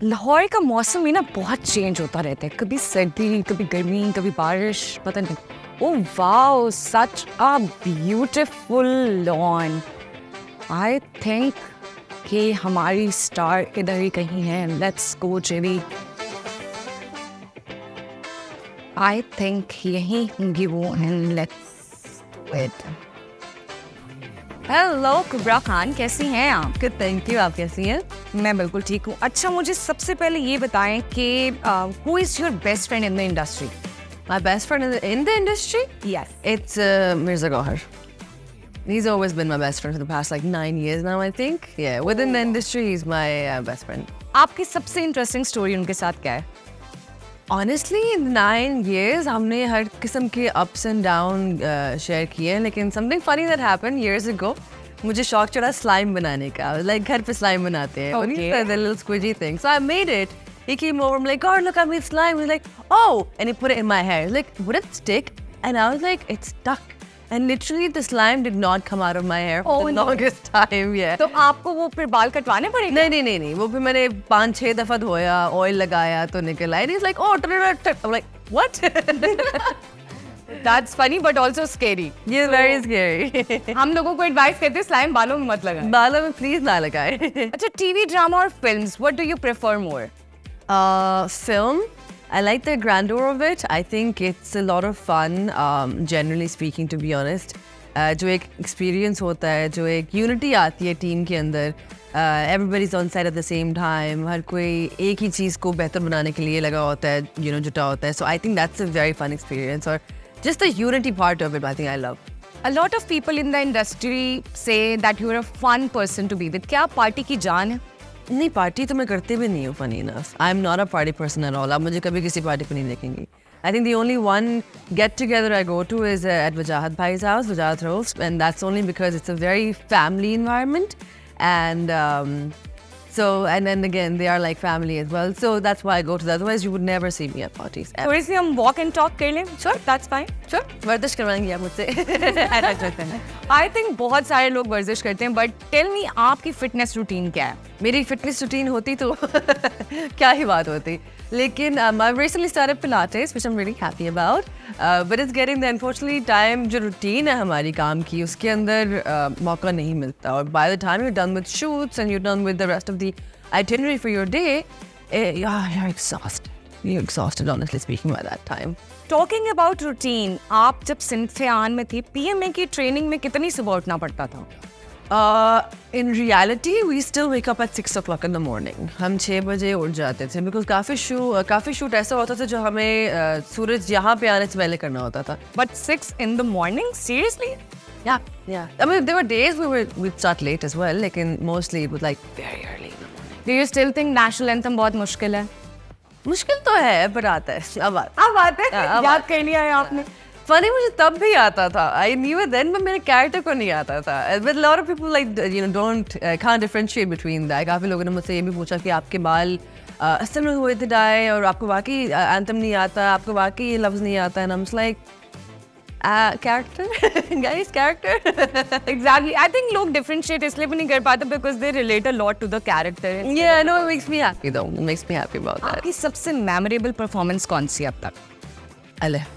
लाहौर का मौसम भी ना बहुत चेंज होता रहता है, कभी सर्दी कभी गर्मी कभी बारिश, पता नहीं। Oh wow, such a beautiful lawn. I think कि हमारी स्टार इधर ही कहीं है। लेट्स गो जेवी। आई थिंक यही होंगी वो, and let's do it. Hello Kubra Khan, कैसी हैं आप? Good, thank you. आप कैसी हैं? मैं बिल्कुल ठीक हूँ। अच्छा, मुझे सबसे पहले ये बताएं कि who is your best friend in the industry? My best friend in the industry? Yes. It's Mirza Gohar. He's always been my best friend for the past like 9 years now, I think. Yeah, within the industry, he's my best friend. आपकी सबसे interesting story उनके साथ क्या है? Honestly, in 9 years, हमने हर किस्म के ups and down share किए हैं, लेकिन something funny that happened years ago, मुझे शौक चढ़ा slime बनाने का. Like घर पे slime बनाते हैं. Okay. The little squidgy thing. So I made it. He came over, I'm like, God, look, I made slime. He's like, oh, and he put it in my hair. He's like, would it stick? And I was like, it's stuck. And literally the slime did not come out of my hair for the longest time, yeah. तो आपको वो फिर बाल कटवाने पड़ेंगे? नहीं, वो फिर मैंने 5-6 दफा धोया, ऑयल लगाया तो निकल आया. He's like, oh, I'm like, what? That's funny but also scary. Yeah, very scary. हम लोगों को एडवाइस करते हैं स्लाइम बालों में मत लगाएं। बालों में प्लीज ना लगाए. अच्छा, टीवी ड्रामा और films, what do you prefer more? Film, I like the grandeur of it. I think it's a lot of fun, generally speaking, to be honest. जो एक experience होता है, जो एक unity आती है team के अंदर. Everybody's on set at the same time. हर कोई एक ही चीज़ को बेहतर बनाने के लिए लगा होता है, जुटा होता है. So I think that's a very fun experience. Or just the unity part of it, I think I love. A lot of people in the industry say that you're a fun person to be with. क्या आप party की जान है? नहीं, party तो मैं करते भी नहीं हूँ. funny enough, I'm not a party person at all. आप मुझे कभी किसी पार्टी पे नहीं देखेंगी. I think the only one get together I go to is at Wajahat Bhai's house, Wajahat Roast, and that's only because it's a very family environment, and and then again they are like family as well, so that's why I go to that. Otherwise you would never see me at parties. थोड़ी सी हम walk and talk कर लें? Sure, that's fine. Sure, वर्जिश करवाएंगी आप मुझसे? ऐसा करते हैं. I think बहुत सारे लोग वर्जिश करते हैं, but tell me आपकी fitness routine क्या है? मेरी फिटनेस रूटीन होती तो क्या ही बात होती. लेकिन I've recently started Pilates, which I'm really happy about. But it's getting there. Unfortunately, time जो रूटीन है हमारी काम की, उसके अंदर मौका नहीं मिलता. और by the time you're done with shoots and you're done with the rest of the itinerary for your day, you're exhausted. You're exhausted, honestly speaking, by that time. Talking about routine, आप जब सिंथियान में थी, PMA की training में कितनी सुबह उठना पड़ता था? In reality, we still wake up at 6 o'clock in the morning. हम 6 बजे उठ जाते थे because काफ़ी शूट ऐसा होता था जो हमें सूरज यहाँ पे आने से पहले करना होता था. But 6 in the morning? Seriously? Yeah. I mean, there were days we'd start late as well. लेकिन mostly it was like very early in the morning. Do you still think national anthem बहुत मुश्किल है? मुश्किल तो है, पर आता है. अब आता है? याद कर लिया है आपने? Funny, मुझे तब भी आता था. I knew it then, but मेरे character को नहीं आता था. But a lot of people can't differentiate between that. काफी लोगों ने मुझसे ये भी पूछा कि आपके बाल असल में हुए थे डाई और आपको वाकई anthem नहीं आता, आपको वाकई ये लफ्ज नहीं आता. And I'm just like, character, guys, character. Exactly. I think लोग differentiate इसलिए भी नहीं कर पाते because they relate a lot to the character. Yeah, no, it makes me happy though. It makes me happy about that. आपकी सबसे memorable performance कौन सी अब तक? Alif.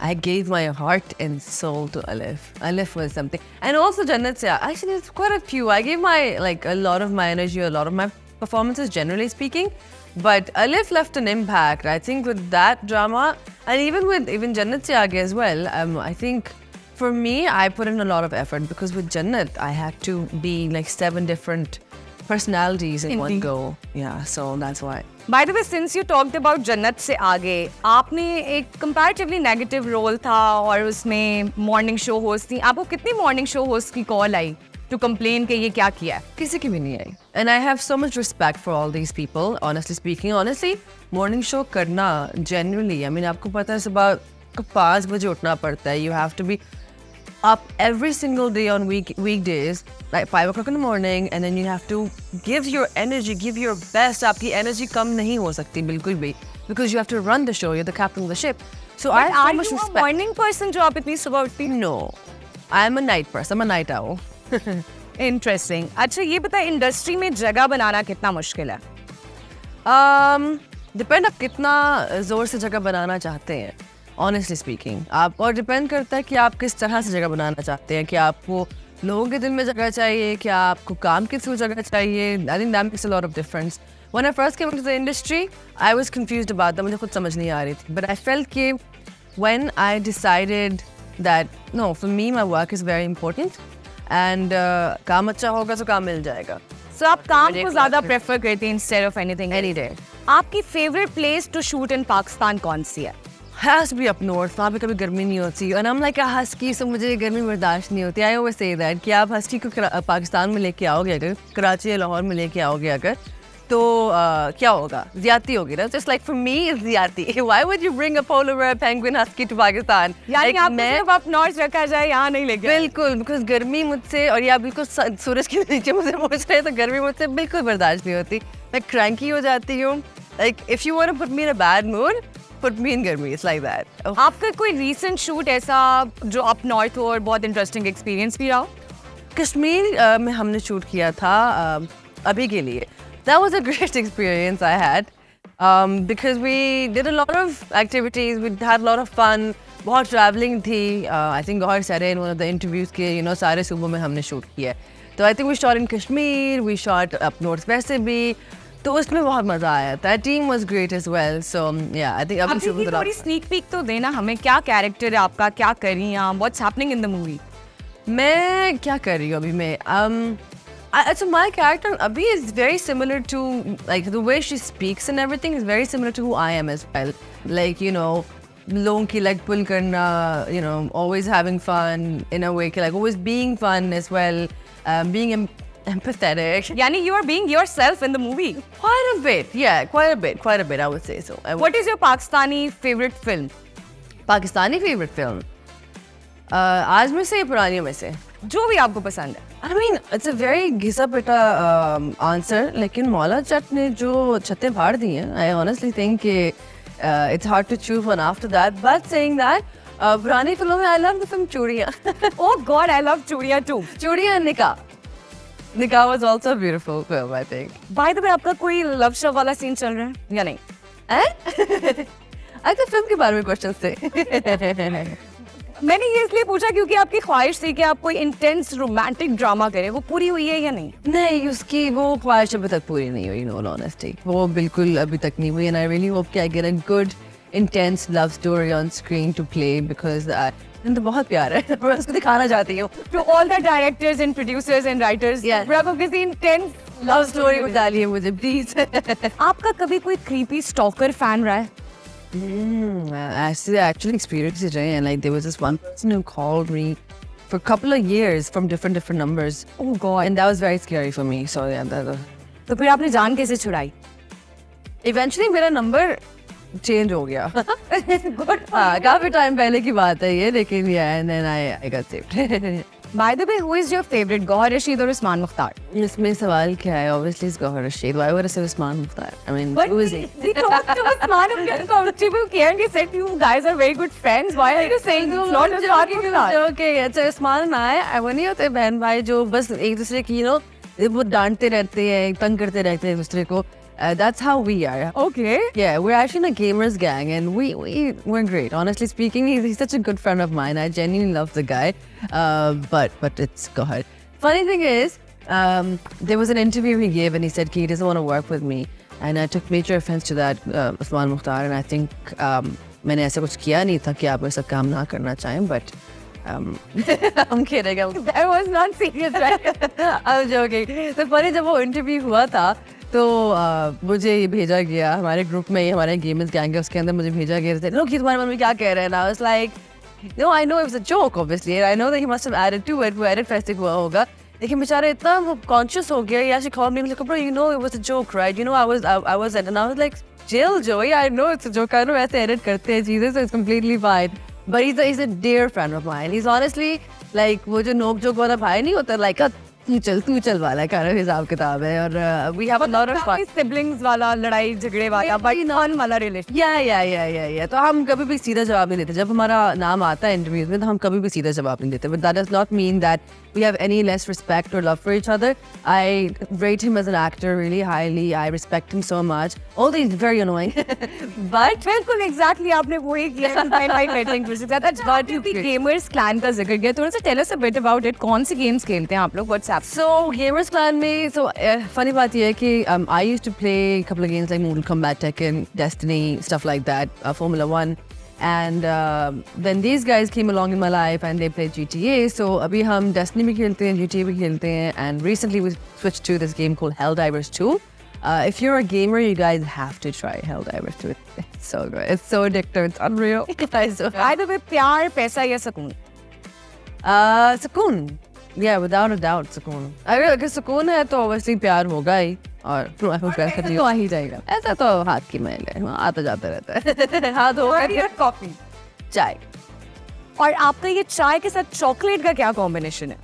I gave my heart and soul to Alif. Alif was something. And also Jannat Se. Actually, it's quite a few. I gave a lot of my energy, a lot of my performances, generally speaking. But Alif left an impact. I think with that drama, and even Jannat Se Aage as well, I think for me, I put in a lot of effort because with Jannat, I had to be like 7 different personalities in one go. Yeah, so that's why. By the way, since you talked about जन्नत से आगे, आपने एक comparatively negative role था और उसमें morning show host थी. आपको कितनी morning show host की call आई to complain कि ये क्या किया है? किसी की भी नहीं आई. And I have so much respect for all these people, honestly speaking. Honestly, morning show करना genuinely, I mean, आपको पता है सुबह 5 बजे उठना पड़ता है. You have to be up every single day on weekdays, like 5 o'clock in the morning, and then you have to give your energy, give your best. आपकी energy कम नहीं हो सकती बिल्कुल भी, because you have to run the show. You're the captain of the ship. So I have so much respect. Are you a morning person जो आप इतनी सुबह उठती? No, I'm a night person. I'm a night owl. Interesting. अच्छा ये बता industry में जगह बनाना कितना मुश्किल है? डिपेंड आप कितना ज़ोर से जगह बनाना चाहते हैं, ऑनेस्टली स्पीकिंग. आप और डिपेंड करता है कि आप किस तरह से जगह बनाना चाहते हैं, कि आपको लोगों के दिल में जगह चाहिए, क्या आपको काम के थ्रू जगह चाहिए. I think that makes a lot of difference. When I first came into the industry, I was confused about that. मुझे खुद समझ नहीं आ रही थी. But I felt कि when I decided that no, for me my work is very important and काम अच्छा होगा तो काम मिल जाएगा. So आप काम को ज़्यादा प्रेफर करते हैं instead of anything Any day. आपकी favourite place to shoot in Pakistan कौन सी है? Has to be up north. वहाँ पे कभी गर्मी नहीं होती. And I'm like a husky, so मुझे गर्मी बर्दाश्त नहीं होती. I always say that कि आप husky को पाकिस्तान में लेके आओगे अगर, कराची या लाहौर में लेके आओगे अगर, तो क्या होगा? ज़्यादती होगी ना. Just like for me, it's ज़्यादती. Why would you bring a polar bear penguin husky to Pakistan? यानी आप सिर्फ up north रखा जाए, यहाँ नहीं लेके? बिल्कुल, because गर्मी मुझसे और या बिल्कुल सूरज के नीचे मुझे पहुँच रहे तो गर्मी मुझसे बिल्कुल बर्दाश्त नहीं होती. मैं cranky हो जाती हूँ. Like if you want to put me in a bad mood, put me in गर्मी. It's like that. आपका कोई recent shoot ऐसा जो up north हो और बहुत interesting experience भी रहा हो? कश्मीर में हमने शूट किया था अभी के लिए. That was a great experience I had because we did a lot of activities, we had a lot of fun. बहुत traveling थी. I think Gauhar said in one of the interviews कि you know सारे सूबों में हमने shoot किया. तो I think we shot in Kashmir, we shot up north वैसे भी. तो उसमें बहुत मजा आया. That team was great as well. So yeah, I think अभी की थोड़ी sneak peek तो देना हमें. क्या कैरेक्टर है आपका, क्या कर रही हैं आप? What's happening in the movie? मैं क्या कर रही हूँ अभी मैं so my character Abhi is very similar to like the way she speaks and everything is very similar to who I am as well. Like you know, लोगों की leg pull करना, you know, always having fun in a way, like always being fun as well, being empathetic. यानी you are being yourself in the movie. Quite a bit, yeah, quite a bit. I would say so. What is your Pakistani favorite film? Pakistani favorite film? आज में से या पुरानियों में से? जो भी आपको पसंद है. I mean, it's a very घिसा पिटा answer, लेकिन मौला चट ने जो छत्ते फाड़ दी हैं, I honestly think कि it's hard to choose one after that. But saying that, पुरानी फिल्मों में I love the film चूड़ियाँ. Oh God, I love चूड़ियाँ too. चूड़ियाँ निकाह. निकाह was also a beautiful film, I think. By the way, आपका कोई love shot वाला scene चल रहा है या नहीं? I think film के बारे में questions थे. मैंने ये इसलिए पूछा क्योंकि आपकी ख्वाहिश थी कि आप कोई इंटेंस रोमांटिक ड्रामा करें. वो पूरी हुई है या नहीं? नहीं, उसकी वो ख्वाहिश अभी तक पूरी नहीं हुई. नो ऑनेस्टी, वो बिल्कुल अभी तक नहीं हुई. एंड आई रियली होप कि I get a good intense love story on screen to play because तो बहुत प्यार है. मैं उसको दिखाना चाहती हूँ to all the directors and producers and writers. आपको किसी इंटेंस लव स्टोरी बता डालिए मुझे प्लीज. आपका कभी कोई क्रीपी स्टॉकर फैन रहा है? Actually experienced it, and like there was this one person who called me for a couple of years from different numbers. Oh God! And that was very scary for me. So yeah, तो फिर आपने जान कैसे छुड़ाई? Eventually मेरा number change हो गया. काफी टाइम पहले की बात है ये, लेकिन yeah, and then I got saved. By the way, who is your favorite, Gauhar Rashid or Usman Mukhtar? इसमें सवाल क्या है? Obviously it's Gauhar Rashid. Why would I say Usman Mukhtar? I mean, but who is he? We talked to Usman Mukhtar and he said you guys are very good friends. Why are you saying it's not Usman Mukhtar? Okay, अच्छा Usman है. वो नहीं होते बहन भाई जो बस एक दूसरे की you know वो डांटते रहते हैं, तंग करते रहते हैं एक दूसरे को. That's how we are. Okay. Yeah, we're actually a gamers gang, and we're great. Honestly speaking, he's such a good friend of mine. I genuinely love the guy. But it's God. Funny thing is, there was an interview he gave, and he said he doesn't want to work with me, and I took major offense to that, Usman Mukhtar, and I think मैंने ऐसा कुछ किया नहीं था कि आप ऐसा काम ना करना चाहें, but I'm kidding. That was not serious, right? I'm joking. तो funny जब वो interview हुआ था तो मुझे ये भेजा गया हमारे ग्रुप में, हमारे गेमर्स गैंग है उसके अंदर मुझे भेजा गया. लोग तुम्हारे मन में क्या कह रहे हैं ना. I was like, no, I know it was a joke obviously, and I know that he must have added to it. वो edit फेस्टिक हुआ होगा, लेकिन बेचारा इतना वो conscious हो गया. He actually called me like, bro, you know it was a joke, right? You know I was and I was like, chill Joey, I know it's a joke. I know ऐसे edit करते हैं चीजें, so it's completely fine. But he's a dear friend of mine. He's honestly like वो जो नोक joke वाला भाई नहीं होता, like तू चल वाला kind of हिसाब किताब है. और we have a lot of fun. Siblings वाला, लड़ाई झगड़े वाला, but fun वाला relation. Yeah. तो हम कभी भी सीधा जवाब नहीं देते. जब हमारा नाम आता है इंटरव्यूज में तो हम कभी भी सीधा जवाब नहीं देते. But that does not mean that we have any less respect or love for each other. I rate him as an actor really highly. I respect him so much. Although he's very annoying, but बिल्कुल exactly आपने वही किया That's what you gamers clan का जिक्र किया थोड़ा सा tell us a bit about it कौन सी games खेलते हैं आप लोग WhatsApp So Gamers Clan में funny बात ये है कि I used to play a couple of games like Mortal Kombat, Tekken, Destiny, stuff like that, Formula 1. And then these guys came along in my life and they played GTA. So abhi hum Destiny bhi khelte hain, GTA bhi khelte hain, and recently we switched to this game called Helldivers 2. If you're a gamer, you guys have to try Helldivers 2. It's so good. It's so addictive. It's unreal. Either way प्यार पैसा या सुकून सुकून. Yeah, without a doubt, सुकून. अगर सुकून है तो obviously प्यार होगा ही और तो आ ही जाएगा ऐसा तो हाथ की मैल है आता जाता रहता है हाथ होगा कॉफी चाय और आपका ये चाय के साथ चॉकलेट का क्या कॉम्बिनेशन है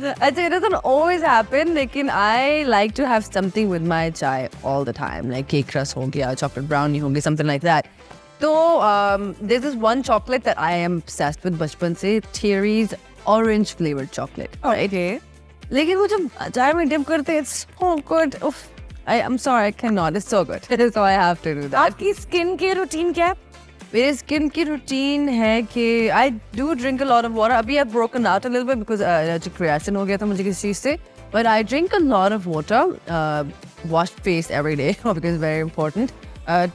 अच्छा it doesn't always happen लेकिन I like to have something with my chai all the time like cake rush हो गया chocolate brownie हो गया something like that तो there's this one chocolate that I am obsessed with बचपन से Thierry's orange flavored chocolate okay लेकिन वो जब चाय में डिप करते हैं it's so good I'm sorry I cannot it's so good so I have to do that आपकी स्किन के रूटीन क्या है मेरे स्किन की रूटीन है कि I do drink a lot of water अभी I've broken out a little bit because allergic reaction हो गया था मुझे किसी चीज़ से but I drink a lot of water wash face every day because it's very important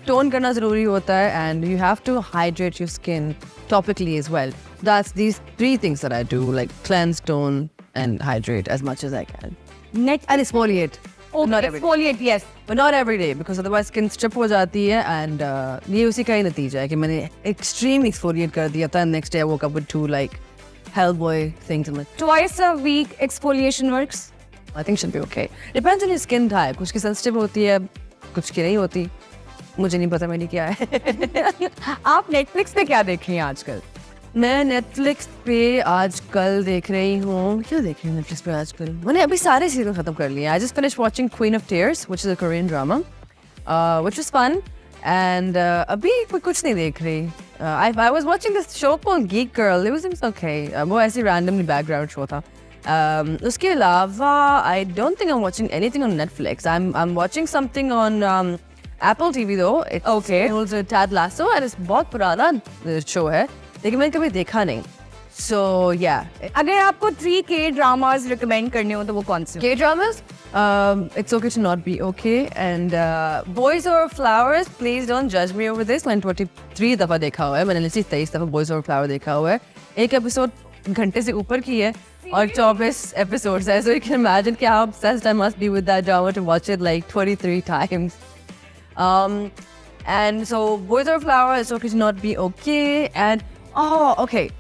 tone करना ज़रूरी होता है and you have to hydrate your skin topically as well that's these 3 things that I do like cleanse, tone and hydrate as much as I can. Net And exfoliate. Okay, Not every day. exfoliate, yes. But not every day because otherwise skin strip हो जाती है and ये उसी का ही नतीजा है कि मैंने extreme exfoliate कर दिया था and next day I woke up with 2 like Hellboy things and like Twice a week exfoliation works. I think should be okay. Depends on your skin type. कुछ की sensitive होती है, कुछ की नहीं होती. मुझे नहीं पता मेरी क्या है. आप Netflix पे क्या देख रही हैं आजकल? मैं Netflix पे आजकल देख रही हूँ क्या देख रही हूँ Netflix पे आजकल मैंने अभी सारे सीजन खत्म कर लिए I just finished watching Queen of Tears which is a Korean drama which was fun and अभी कोई कुछ नहीं देख रही I was watching this show called Geek Girl it was okay वो ऐसे randomly background show था उसके अलावा I don't think I'm watching anything on Netflix I'm watching something on Apple TV though it's called Ted Lasso and it's बहुत पुराना show है लेकिन मैंने कभी देखा नहीं so yeah अगर आपको 3K dramas recommend करने हो तो वो कौन से K dramas it's okay to not be okay and Boys Over Flowers please don't judge me over this मैंने 23 दफ़ा देखा हुआ है मैंने 23 दफ़ा Boys Over Flower देखा हुआ है एक एपिसोड घंटे से ऊपर की है और 24 episodes है so you can imagine कि how obsessed I must be with that drama to watch it like 23 times and so Boys Over Flower it's okay to not be okay and oh, okay.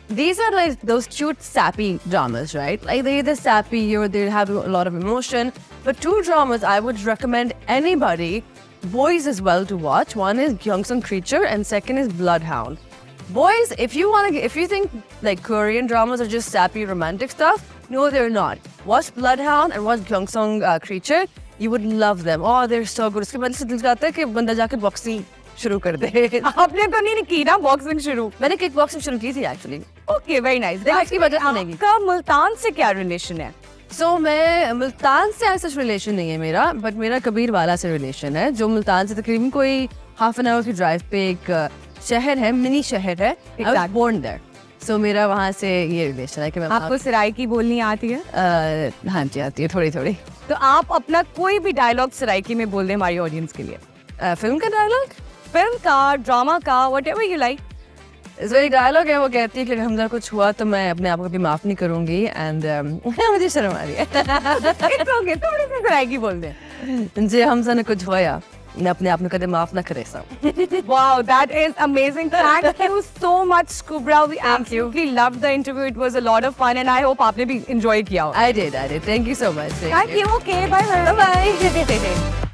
These are like those cute, sappy dramas, right? Like they're sappy or they have a lot of emotion. But 2 dramas I would recommend anybody, boys as well, to watch. One is Gyeongsang Creature and second is Bloodhound. Boys, if you think like Korean dramas are just sappy romantic stuff, no, they're not. Watch Bloodhound and watch Gyeongsang Creature. You would love them. Oh, they're so good. उसके बाद से दिल चाहता है कि बंदा जाके boxing शुरू कर दे आपने तो नहीं की ना बॉक्सिंग शुरू मैंने किक बॉक्सिंग शुरू की थी एक्चुअली ओके वेरी नाइस इसकी वजह से नहीं आपका मुल्तान से क्या रिलेशन है सो मैं मुल्तान से ऐसा रिलेशन नहीं है मेरा बट मेरा कबीर वाला से रिलेशन है जो मुल्तान से तकरीबन कोई हाफ एन आवर की ड्राइव पे एक शहर है मिनी शहर है I was born there so मेरा वहाँ से ये रिलेशन है कि मैं आपको सराइकी बोलनी आती है हाँ जी आती है थोड़ी थोड़ी तो आप अपना कोई भी डायलॉग सराइकी में बोल दें हमारी ऑडियंस के लिए फिल्म का डायलॉग फिल्म का ड्रामा का व्हाटएवर यू लाइक इस वही डायलॉग है वो कहती है कि हमसे कुछ हुआ तो मैं अपने आप को भी माफ नहीं करूंगी एंड मुझे शर्म आ रही है इट्स ओके थोड़ी सी सराइकी बोल दें जी हमसे ने कुछ हुआ मैं अपने आप में कदम माफ ना करे सब wow that is amazing thank you so much Kubra we absolutely loved the interview it was a lot of fun and I hope आपने भी enjoy किया I did thank you so much thank you okay bye bye